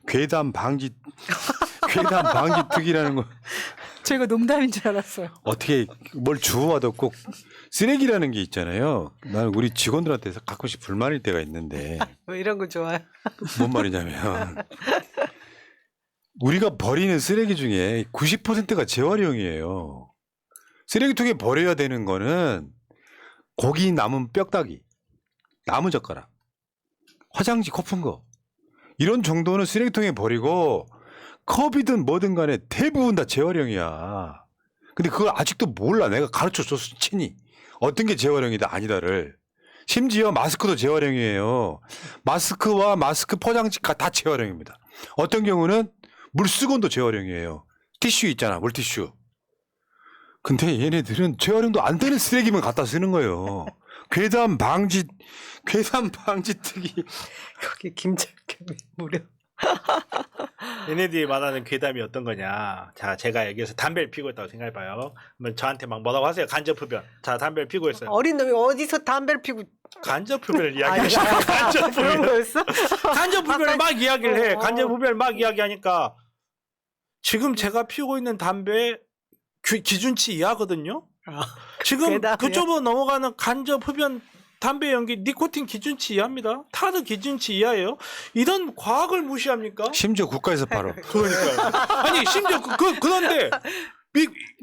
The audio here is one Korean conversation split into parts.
괴담 방지 특이라는 거 제가 농담인 줄 알았어요. 어떻게 뭘 주워와도 꼭 쓰레기라는 게 있잖아요. 나는 우리 직원들한테 가끔씩 불만일 때가 있는데 왜 이런 거 좋아요? 뭔 말이냐면 우리가 버리는 쓰레기 중에 90%가 재활용이에요. 쓰레기통에 버려야 되는 거는 고기 남은 뼈다귀, 나무젓가락, 화장지 거품 거 이런 정도는 쓰레기통에 버리고 컵이든 뭐든 간에 대부분 다 재활용이야. 근데 그걸 아직도 몰라. 내가 가르쳐줬어 친히. 어떤 게 재활용이다 아니다를. 심지어 마스크도 재활용이에요. 마스크와 마스크 포장지가 다 재활용입니다. 어떤 경우는 물수건도 재활용이에요. 티슈 있잖아, 물티슈. 근데 얘네들은 재활용도 안 되는 쓰레기만 갖다 쓰는 거예요. 괴담 방지 특이. 거기 김장겸이 무려. 얘네들이 말하는 괴담이 어떤 거냐. 자, 제가 여기서 담배를 피우고 있다고 생각해봐요. 그러면 저한테 막 뭐라고 하세요? 간접흡연. 자, 담배를 피우고 있어요. 어린 놈이 어디서 담배를 피고. 간접흡연을 이야기하시죠. 그런 간접흡연. 거였어? 간접흡연을 막 이야기를 해. 어. 간접흡연을 막 이야기하니까 지금 제가 피우고 있는 담배 기준치 이하거든요. 지금 괴담이야. 그쪽으로 넘어가는 간접흡연 담배 연기 니코틴 기준치 이하입니다. 타르 기준치 이하예요. 이런 과학을 무시합니까? 심지어 국가에서 팔아. 그러니까요. 아니 심지어 그런데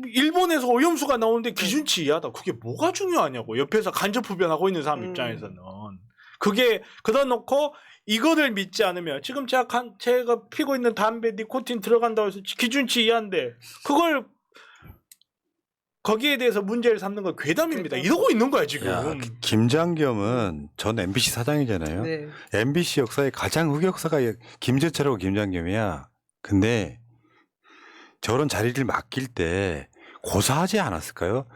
일본에서 오염수가 나오는데 기준치 이하다. 그게 뭐가 중요하냐고. 옆에서 간접 흡연하고 있는 사람 입장에서는 그게 그다 놓고 이거를 믿지 않으면 지금 제가 피고 있는 담배 니코틴 들어간다고 해서 기준치 이하인데 그걸 거기에 대해서 문제를 삼는 건 괴담입니다. 이러고 있는 거야 지금. 야, 김장겸은 전 MBC 사장이잖아요. 네. MBC 역사의 가장 흑역사가 김재철하고 김장겸이야. 근데 저런 자리를 맡길 때 고사하지 않았을까요?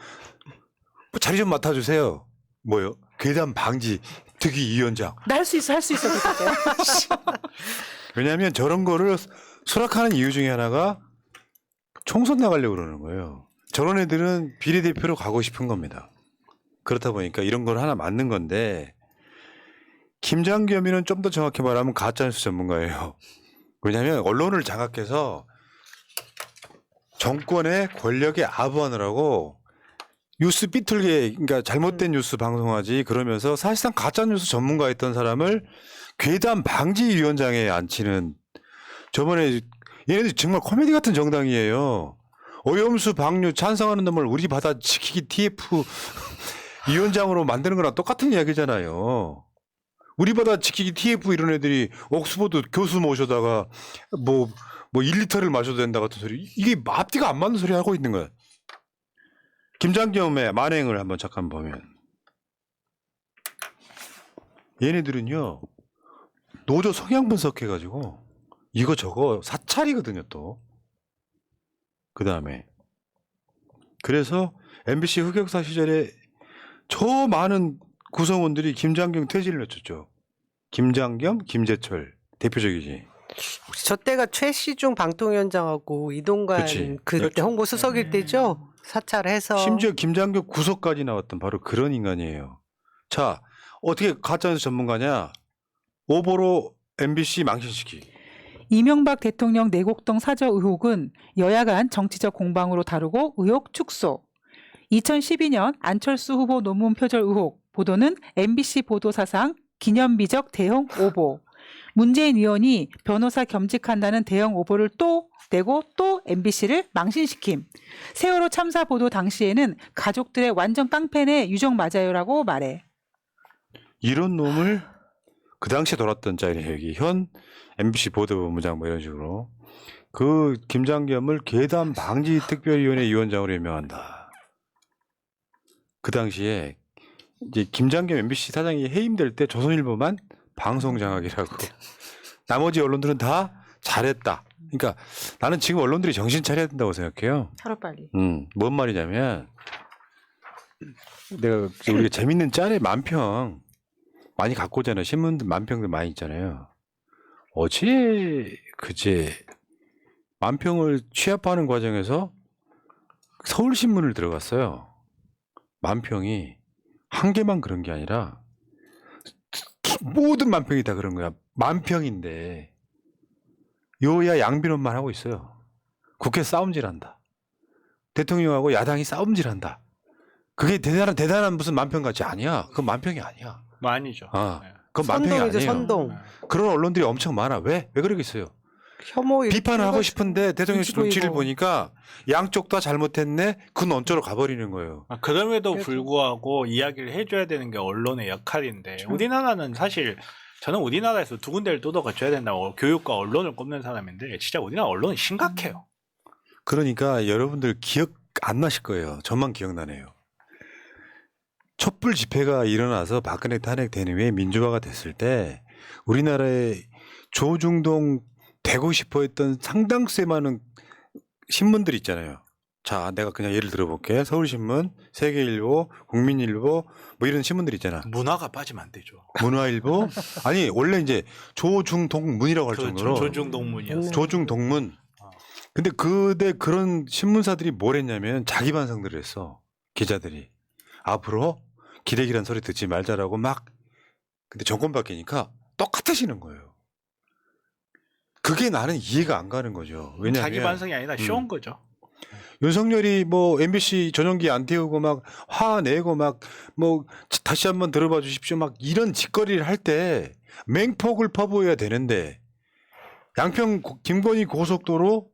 뭐 자리 좀 맡아주세요. 뭐요? 괴담 방지 특위위원장. 나 할 수 있어, 할 수 있어. 왜냐하면 저런 거를 수락하는 이유 중에 하나가 총선 나가려고 그러는 거예요. 저런 애들은 비례대표로 가고 싶은 겁니다. 그렇다 보니까 이런 걸 하나 맞는 건데 김장겸이는 좀 더 정확히 말하면 가짜뉴스 전문가예요. 왜냐하면 언론을 장악해서 정권의 권력에 아부하느라고 뉴스 삐뚤게 그러니까 잘못된 뉴스 방송하지 그러면서 사실상 가짜뉴스 전문가였던 사람을 괴담 방지위원장에 앉히는 저번에 얘네들 정말 코미디 같은 정당이에요. 오염수 방류 찬성하는 놈을 우리 바다 지키기 TF 위원장으로 만드는 거랑 똑같은 이야기잖아요. 우리 바다 지키기 TF 이런 애들이 옥스퍼드 교수 모셔다가 뭐 1리터를 마셔도 된다 같은 소리. 이게 앞뒤가 안 맞는 소리 하고 있는 거야. 김장겸의 만행을 한번 잠깐 보면 얘네들은요 노조 성향 분석해가지고 이거 저거 사찰이거든요 또. 그 다음에 그래서 MBC 흑역사 시절에 저 많은 구성원들이 김장겸 퇴진을 외쳤죠. 김장겸, 김재철 대표적이지. 혹시 저 때가 최시중 방통위원장하고 이동관 그치. 그때 그렇죠. 홍보수석일 때죠? 사찰해서. 심지어 김장겸 구속까지 나왔던 바로 그런 인간이에요. 자, 어떻게 가짜뉴스 전문가냐? 오보로 MBC 망신시키기. 이명박 대통령 내곡동 사저 의혹은 여야 간 정치적 공방으로 다루고 의혹 축소. 2012년 안철수 후보 논문 표절 의혹 보도는 MBC 보도사상 기념비적 대형 오보. 문재인 의원이 변호사 겸직한다는 대형 오보를 또 내고 또 MBC를 망신시킴. 세월호 참사 보도 당시에는 가족들의 완전 깡패네 유정 맞아요라고 말해. 이런 놈을 그 당시에 돌았던 짤이에요. 여기 현 MBC 보도본부장 뭐 이런 식으로 그 김장겸을 괴담 방지 특별위원회 위원장으로 임명한다. 그 당시에 이제 김장겸 MBC 사장이 해임될 때 조선일보만 방송 장악이라고 나머지 언론들은 다 잘했다. 그러니까 나는 지금 언론들이 정신 차려야 된다고 생각해요. 하루빨리. 뭔 말이냐면 내가 우리가 재밌는 짤에 만평 많이 갖고 오잖아요. 신문들 만평들 많이 있잖아요. 어제 그제 만평을 취합하는 과정에서 서울신문을 들어갔어요. 만평이 한 개만 그런 게 아니라 모든 만평이 다 그런 거야. 만평인데 여야 양비론만 하고 있어요. 국회 싸움질한다. 대통령하고 야당이 싸움질한다. 그게 대단한 무슨 만평같이 아니야. 그건 만평이 아니야. 뭐 아니죠. 아, 그건 만평이 선동이죠, 아니에요. 선동. 그런 언론들이 엄청 많아. 왜 그러겠어요? 혐오 비판을 하고 싶은데 대통령 눈치 보이고. 눈치를 보니까 양쪽 다 잘못했네. 그 논조로 가버리는 거예요. 그럼에도 그래도- 불구하고 이야기를 해줘야 되는 게 언론의 역할인데 우리나라는 사실 저는 우리나라에서 두 군데를 뜯어 거쳐야 된다고 교육과 언론을 꼽는 사람인데 진짜 우리나라 언론이 심각해요. 그러니까 여러분들 기억 안 나실 거예요. 저만 기억나네요. 촛불 집회가 일어나서 박근혜 탄핵되는 후에 민주화가 됐을 때 우리나라에 조중동 되고 싶어 했던 상당수의 많은 신문들 있잖아요. 자, 내가 그냥 예를 들어볼게. 서울신문, 세계일보, 국민일보 뭐 이런 신문들 있잖아. 문화가 빠지면 안 되죠. 문화일보. 아니 원래 이제 조중동문이라고 할 정도로 조중동문이었어요. 조중동문. 근데 그때 그런 신문사들이 뭘 했냐면 자기 반성들을 했어. 기자들이. 앞으로 기레기란 소리 듣지 말자라고 막. 근데 정권 바뀌니까 똑같아지는 거예요. 그게 나는 이해가 안 가는 거죠. 왜냐하면 자기 반성이 아니라 쉬운 거죠. 윤석열이 뭐 MBC 전용기 안 태우고 막 화내고 막 뭐 다시 한번 들어봐 주십시오 막 이런 짓거리를 할 때 맹폭을 퍼부어야 되는데 양평 김건희 고속도로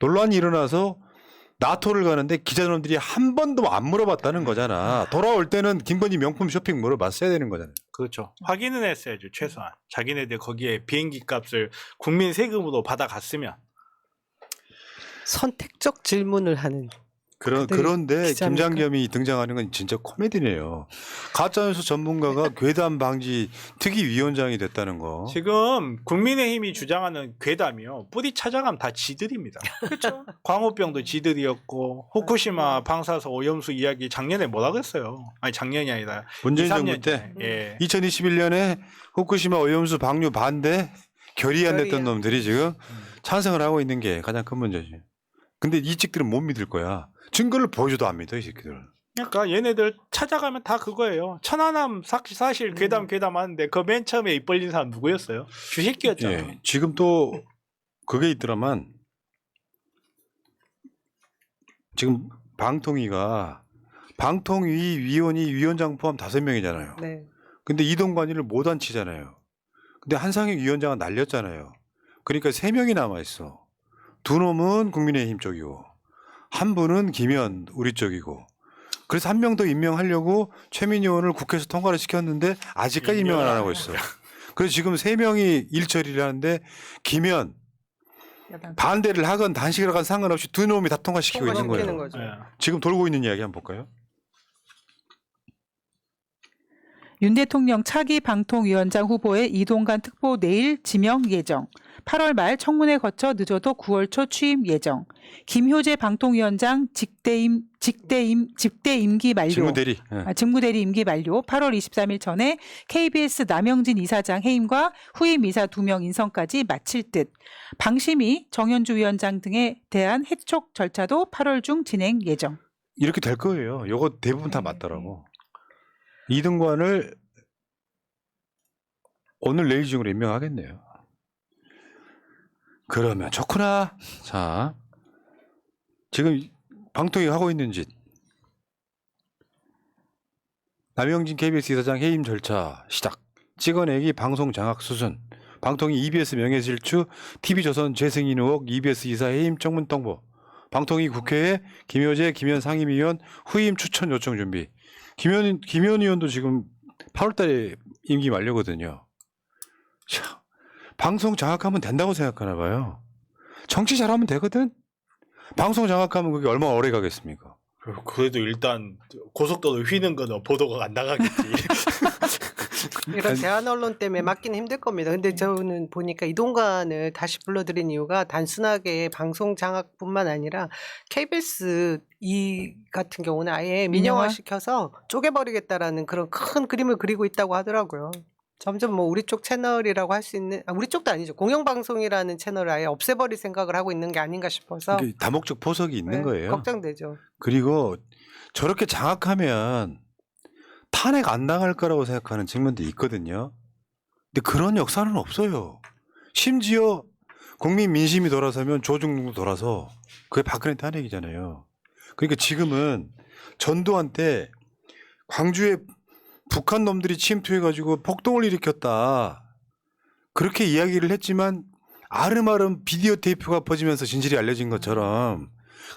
논란이 일어나서 나토를 가는데 기자놈들이 한 번도 안 물어봤다는 거잖아. 돌아올 때는 김건희 명품 쇼핑 물어봤어야 되는 거잖아요. 그렇죠. 확인은 했어야죠. 최소한. 자기네들 거기에 비행기 값을 국민 세금으로 받아갔으면. 선택적 질문을 하는. 그런데 기자입니까? 김장겸이 등장하는 건 진짜 코미디네요. 가짜뉴스 전문가가 괴담 방지 특위위원장이 됐다는 거. 지금 국민의힘이 주장하는 괴담이요. 뿌리 찾아가면 다 지들입니다. 그렇죠. 광우병도 지들이었고 후쿠시마 방사선 오염수 이야기 작년에 뭐라 그랬어요. 아니 작년이 아니라 문재인 2, 3년 정부 때 전에. 예. 2021년에 후쿠시마 오염수 방류 반대 결의 안 냈던 결의안. 놈들이 지금 찬성을 하고 있는 게 가장 큰 문제지. 근데 이 찍들은 못 믿을 거야. 증거를 보여줘도 안 믿어 이 새끼들은. 그러니까 얘네들 찾아가면 다 그거예요. 천안함 사실 괴담 하는데 그 맨 처음에 입 벌린 사람 누구였어요? 주새끼였잖아. 예, 지금 또 그게 있더라만 지금 방통위가 방통위 위원이 위원장 포함 5명이잖아요. 네. 근데 이동관이를 못 앉히잖아요. 근데 한상혁 위원장은 날렸잖아요. 그러니까 3명이 남아있어. 2놈은 국민의힘 쪽이고 한 분은 김현 우리 쪽이고 그래서 1명 더 임명하려고 최민희 의원을 국회에서 통과를 시켰는데 아직까지 임명을 안 하고 있어. 그래서 지금 3명이 일처리를 하는데 김현 반대를 하건 단식을 하건 상관없이 2놈이 다 통과시키고 있는 통과시키는 거예요. 거죠. 예. 지금 돌고 있는 이야기 한번 볼까요? 윤 대통령 차기 방통위원장 후보의 이동관 특보 내일 지명 예정. 8월 말 청문회 거쳐 늦어도 9월 초 취임 예정. 김효재 방통위원장 직대 임기 만료. 직무대리. 예. 직무대리 임기 만료. 8월 23일 전에 KBS 남영진 이사장 해임과 후임 이사 2명 인선까지 마칠 듯. 방심위, 정현주 위원장 등에 대한 해촉 절차도 8월 중 진행 예정. 이렇게 될 거예요. 요거 대부분 다 맞더라고. 이등관을 오늘 내일 중으로 임명하겠네요. 그러면 좋구나. 자, 지금 방통위 하고 있는 짓. 남영진 KBS 이사장 해임 절차 시작. 찍어내기 방송 장악 수순. 방통위 EBS 명예실추 TV조선 재승인 의혹 EBS 이사 해임 청문 통보. 방통위 국회에 김효재 김현 상임위원 후임 추천 요청 준비. 김현 의원도 지금 8월달에 임기 만료거든요. 참, 방송 장악하면 된다고 생각하나 봐요. 정치 잘하면 되거든. 방송 장악하면 그게 얼마나 오래 가겠습니까? 그래도 일단 고속도로 휘는 거는 보도가 안 나가겠지. 이런 대한 언론 때문에 맡기는 힘들 겁니다. 근데 저는 보니까 이동관을 다시 불러들인 이유가 단순하게 방송 장악뿐만 아니라 KBS 이 같은 경우는 아예 민영화시켜서 쪼개버리겠다라는 그런 큰 그림을 그리고 있다고 하더라고요. 점점 뭐 우리 쪽 채널이라고 할 수 있는 우리 쪽도 아니죠. 공영방송이라는 채널을 아예 없애버릴 생각을 하고 있는 게 아닌가 싶어서 이게 다목적 포석이 있는 네, 거예요. 걱정되죠. 그리고 저렇게 장악하면 탄핵 안 당할 거라고 생각하는 측면도 있거든요. 근데 그런 역사는 없어요. 심지어 국민 민심이 돌아서면 조중동도 돌아서 그게 박근혜한테 한 얘기잖아요. 그러니까 지금은 전두환 때 광주에 북한 놈들이 침투해가지고 폭동을 일으켰다. 그렇게 이야기를 했지만 아름아름 비디오 테이프가 퍼지면서 진실이 알려진 것처럼.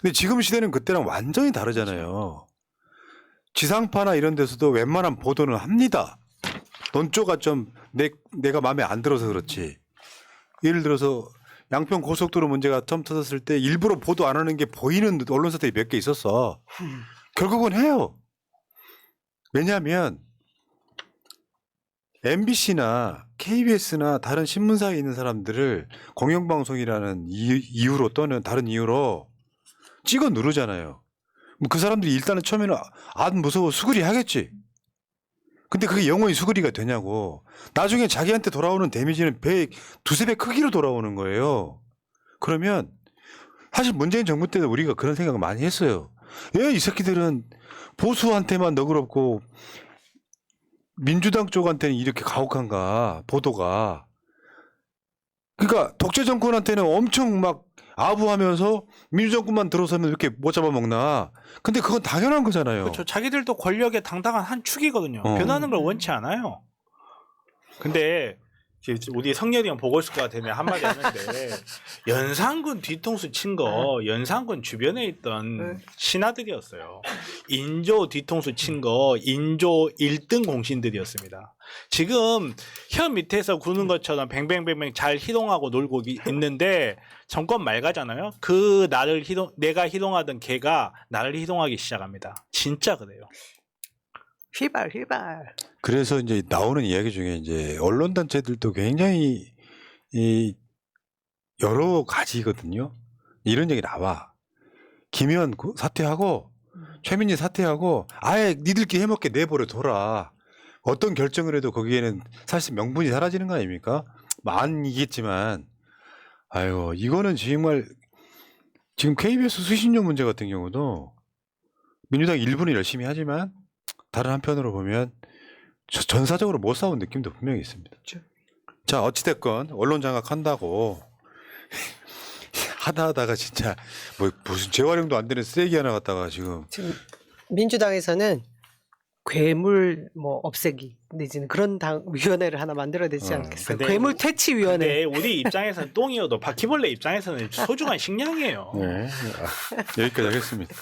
근데 지금 시대는 그때랑 완전히 다르잖아요. 지상파나 이런 데서도 웬만한 보도는 합니다. 논조가 좀 내가 마음에 안 들어서 그렇지. 예를 들어서 양평 고속도로 문제가 처음 터졌을 때 일부러 보도 안 하는 게 보이는 언론사들이 몇 개 있었어. 결국은 해요. 왜냐하면 MBC나 KBS나 다른 신문사에 있는 사람들을 공영방송이라는 이유로 또는 다른 이유로 찍어 누르잖아요. 그 사람들이 일단은 처음에는 안 무서워 수그리 하겠지. 근데 그게 영원히 수그리가 되냐고. 나중에 자기한테 돌아오는 데미지는 두세 배 크기로 돌아오는 거예요. 그러면 사실 문재인 정부 때도 우리가 그런 생각을 많이 했어요. 이 새끼들은 보수한테만 너그럽고 민주당 쪽한테는 이렇게 가혹한가 보도가. 그러니까 독재 정권한테는 엄청 막 아부하면서 민주정권만 들어서면 이렇게 못 잡아먹나. 근데 그건 당연한 거잖아요. 그렇죠. 자기들도 권력의 당당한 한 축이거든요. 어. 변하는 걸 원치 않아요. 근데 우리 성렬이 형 보고 있을 것 같은데 한마디 하는데 연산군 뒤통수 친 거 연산군 주변에 있던 신하들이었어요. 인조 뒤통수 친 거 인조 1등 공신들이었습니다. 지금 혀 밑에서 구는 것처럼 뱅뱅뱅뱅 잘 희동하고 놀고 있는데 정권 맑아잖아요. 그 내가 희동하던 개가 나를 희동하기 시작합니다. 진짜 그래요. 휘발. 그래서 이제 나오는 이야기 중에 이제 언론 단체들도 굉장히 여러 가지거든요. 이런 얘기 나와. 김의원 사퇴하고 최민희 사퇴하고 아예 니들끼리 해먹게 내버려 둬라. 어떤 결정을 해도 거기에는 사실 명분이 사라지는 거 아닙니까? 아니겠지만 아유 이거는 정말 지금 KBS 수신료 문제 같은 경우도 민주당 일부는 열심히 하지만 다른 한편으로 보면 전사적으로 못 싸운 느낌도 분명히 있습니다. 자 어찌됐건 언론 장악한다고 하다가 진짜 뭐 무슨 재활용도 안 되는 쓰레기 하나 갖다가 지금 민주당에서는 괴물 없애기 내지는 그런 위원회를 하나 만들어야 되지 않겠어요? 근데 괴물 퇴치 위원회. 근데 우리 입장에서는 똥이어도 바퀴벌레 입장에서는 소중한 식량이에요. 네. 여기까지 하겠습니다.